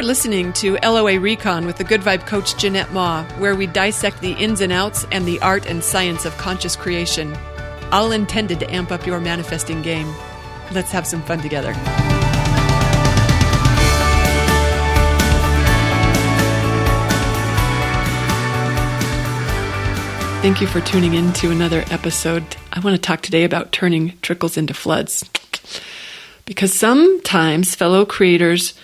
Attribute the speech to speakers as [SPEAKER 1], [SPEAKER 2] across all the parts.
[SPEAKER 1] listening to LOA Recon with the Good Vibe Coach Jeanette Ma, where we dissect the ins and outs and the art and science of conscious creation, all intended to amp up your manifesting game. Let's have some fun together. Thank you for tuning in to another episode. I want to talk today about turning trickles into floods. Because sometimes fellow creators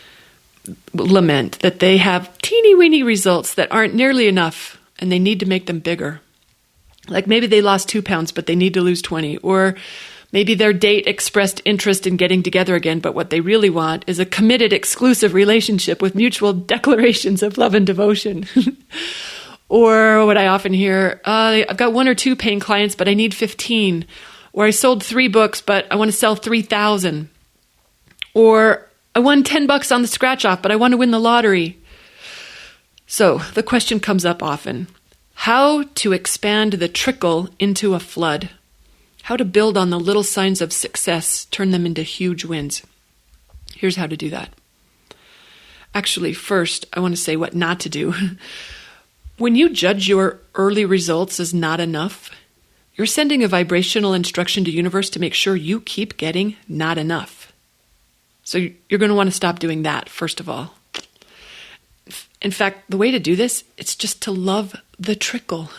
[SPEAKER 1] lament that they have teeny-weeny results that aren't nearly enough and they need to make them bigger. Like maybe they lost 2 pounds, but they need to lose 20. Or maybe their date expressed interest in getting together again, but what they really want is a committed, exclusive relationship with mutual declarations of love and devotion. Or what I often hear, I've got 1 or 2 paying clients, but I need 15. Or I sold 3 books, but I want to sell 3,000. Or I won $10 on the scratch off, but I want to win the lottery. So the question comes up often, how to expand the trickle into a flood? How to build on the little signs of success, turn them into huge wins. Here's how to do that. Actually, first, I want to say what not to do. When you judge your early results as not enough, you're sending a vibrational instruction to the universe to make sure you keep getting not enough. So you're going to want to stop doing that, first of all. In fact, the way to do this, it's just to love the trickle.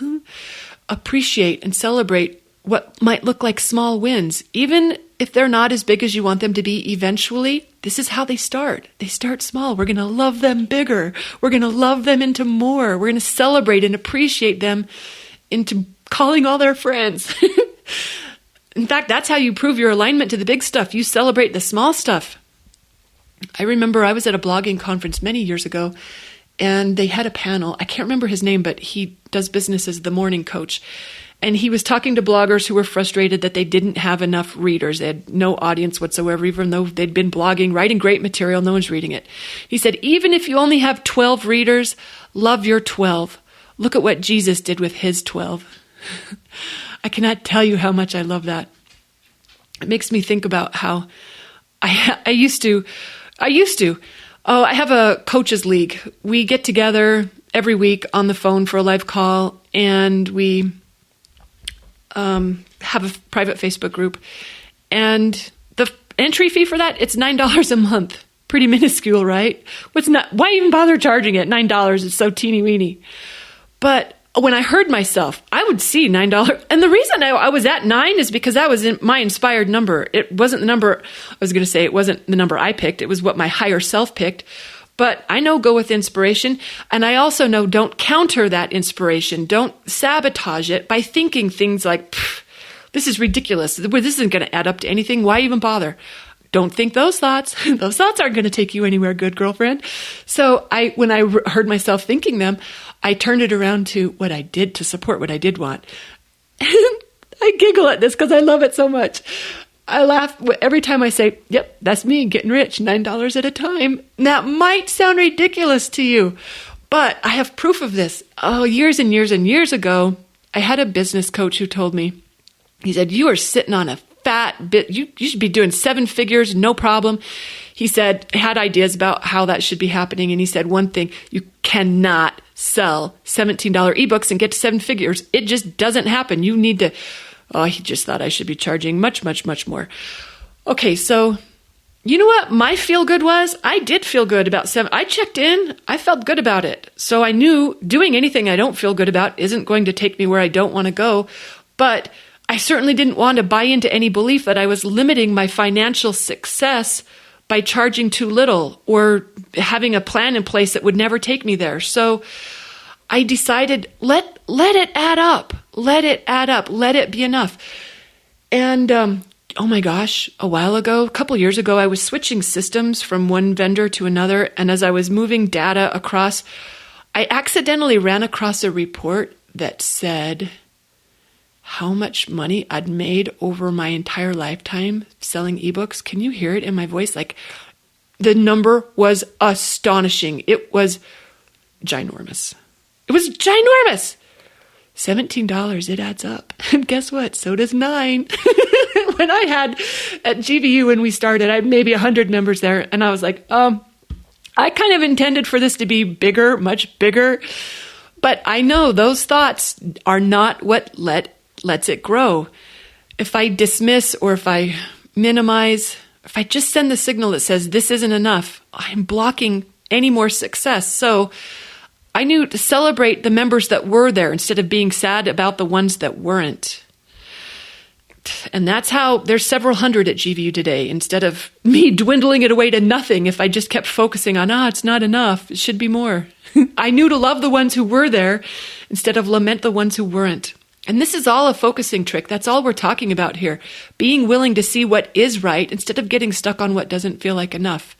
[SPEAKER 1] Appreciate and celebrate what might look like small wins. Even if they're not as big as you want them to be eventually, this is how they start. They start small. We're going to love them bigger. We're going to love them into more. We're going to celebrate and appreciate them into calling all their friends. In fact, that's how you prove your alignment to the big stuff. You celebrate the small stuff. I remember I was at a blogging conference many years ago, and they had a panel. I can't remember his name, but he does business as the morning coach. And he was talking to bloggers who were frustrated that they didn't have enough readers. They had no audience whatsoever, even though they'd been blogging, writing great material. No one's reading it. He said, even if you only have 12 readers, love your 12. Look at what Jesus did with his 12. I cannot tell you how much I love that. It makes me think about how I used to. I have a coaches league. We get together every week on the phone for a live call, and we have a private Facebook group. And the entry fee for that, it's $9 a month. Pretty minuscule, right? Why even bother charging it? $9 is so teeny weeny. But when I heard myself, I would see $9. And the reason I was at 9 is because that was my inspired number. It wasn't the number, it wasn't the number I picked. It was what my higher self picked. But I know go with inspiration. And I also know don't counter that inspiration. Don't sabotage it by thinking things like, this is ridiculous. This isn't going to add up to anything. Why even bother? Don't think those thoughts. Those thoughts aren't going to take you anywhere good, girlfriend. So when I heard myself thinking them, I turned it around to what I did to support what I did want. I giggle at this because I love it so much. I laugh every time I say, yep, that's me getting rich, $9 at a time. That might sound ridiculous to you, but I have proof of this. Oh, years and years and years ago, I had a business coach who told me, he said, you are sitting on a fat bit. You should be doing 7 figures, no problem. He said, had ideas about how that should be happening. And he said, one thing, you cannot sell $17 ebooks and get to 7 figures. It just doesn't happen. You need to, he just thought I should be charging much, much, much more. Okay. So you know what my feel good was? I did feel good about 7. I checked in. I felt good about it. So I knew doing anything I don't feel good about isn't going to take me where I don't want to go. But I certainly didn't want to buy into any belief that I was limiting my financial success by charging too little or having a plan in place that would never take me there. So I decided, let it add up. Let it add up. Let it be enough. And oh my gosh, a couple years ago, I was switching systems from one vendor to another. And as I was moving data across, I accidentally ran across a report that said how much money I'd made over my entire lifetime selling ebooks. Can you hear it in my voice? Like, the number was astonishing. It was ginormous. It was ginormous. $17, it adds up. And guess what? So does 9. When I had at GVU when we started, I had maybe 100 members there. And I was like, I kind of intended for this to be bigger, much bigger, but I know those thoughts are not what lets it grow. If I dismiss or if I minimize, if I just send the signal that says this isn't enough, I'm blocking any more success. So I knew to celebrate the members that were there instead of being sad about the ones that weren't. And that's how there's several hundred at GVU today, instead of me dwindling it away to nothing if I just kept focusing on, it's not enough, it should be more. I knew to love the ones who were there instead of lament the ones who weren't. And this is all a focusing trick. That's all we're talking about here. Being willing to see what is right instead of getting stuck on what doesn't feel like enough.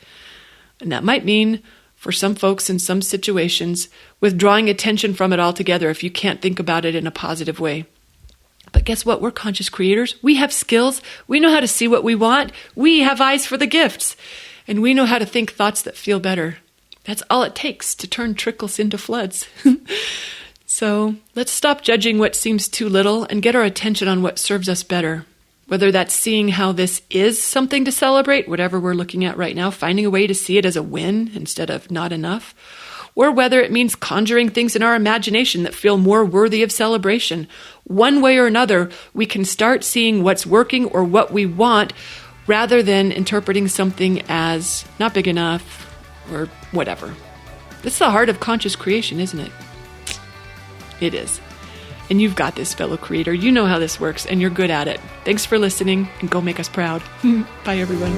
[SPEAKER 1] And that might mean, for some folks in some situations, withdrawing attention from it altogether if you can't think about it in a positive way. But guess what? We're conscious creators. We have skills. We know how to see what we want. We have eyes for the gifts. And we know how to think thoughts that feel better. That's all it takes to turn trickles into floods. So let's stop judging what seems too little and get our attention on what serves us better. Whether that's seeing how this is something to celebrate, whatever we're looking at right now, finding a way to see it as a win instead of not enough, or whether it means conjuring things in our imagination that feel more worthy of celebration. One way or another, we can start seeing what's working or what we want rather than interpreting something as not big enough or whatever. That's the heart of conscious creation, isn't it? It is. And you've got this, fellow creator. You know how this works, and you're good at it. Thanks for listening, and go make us proud. Bye, everyone.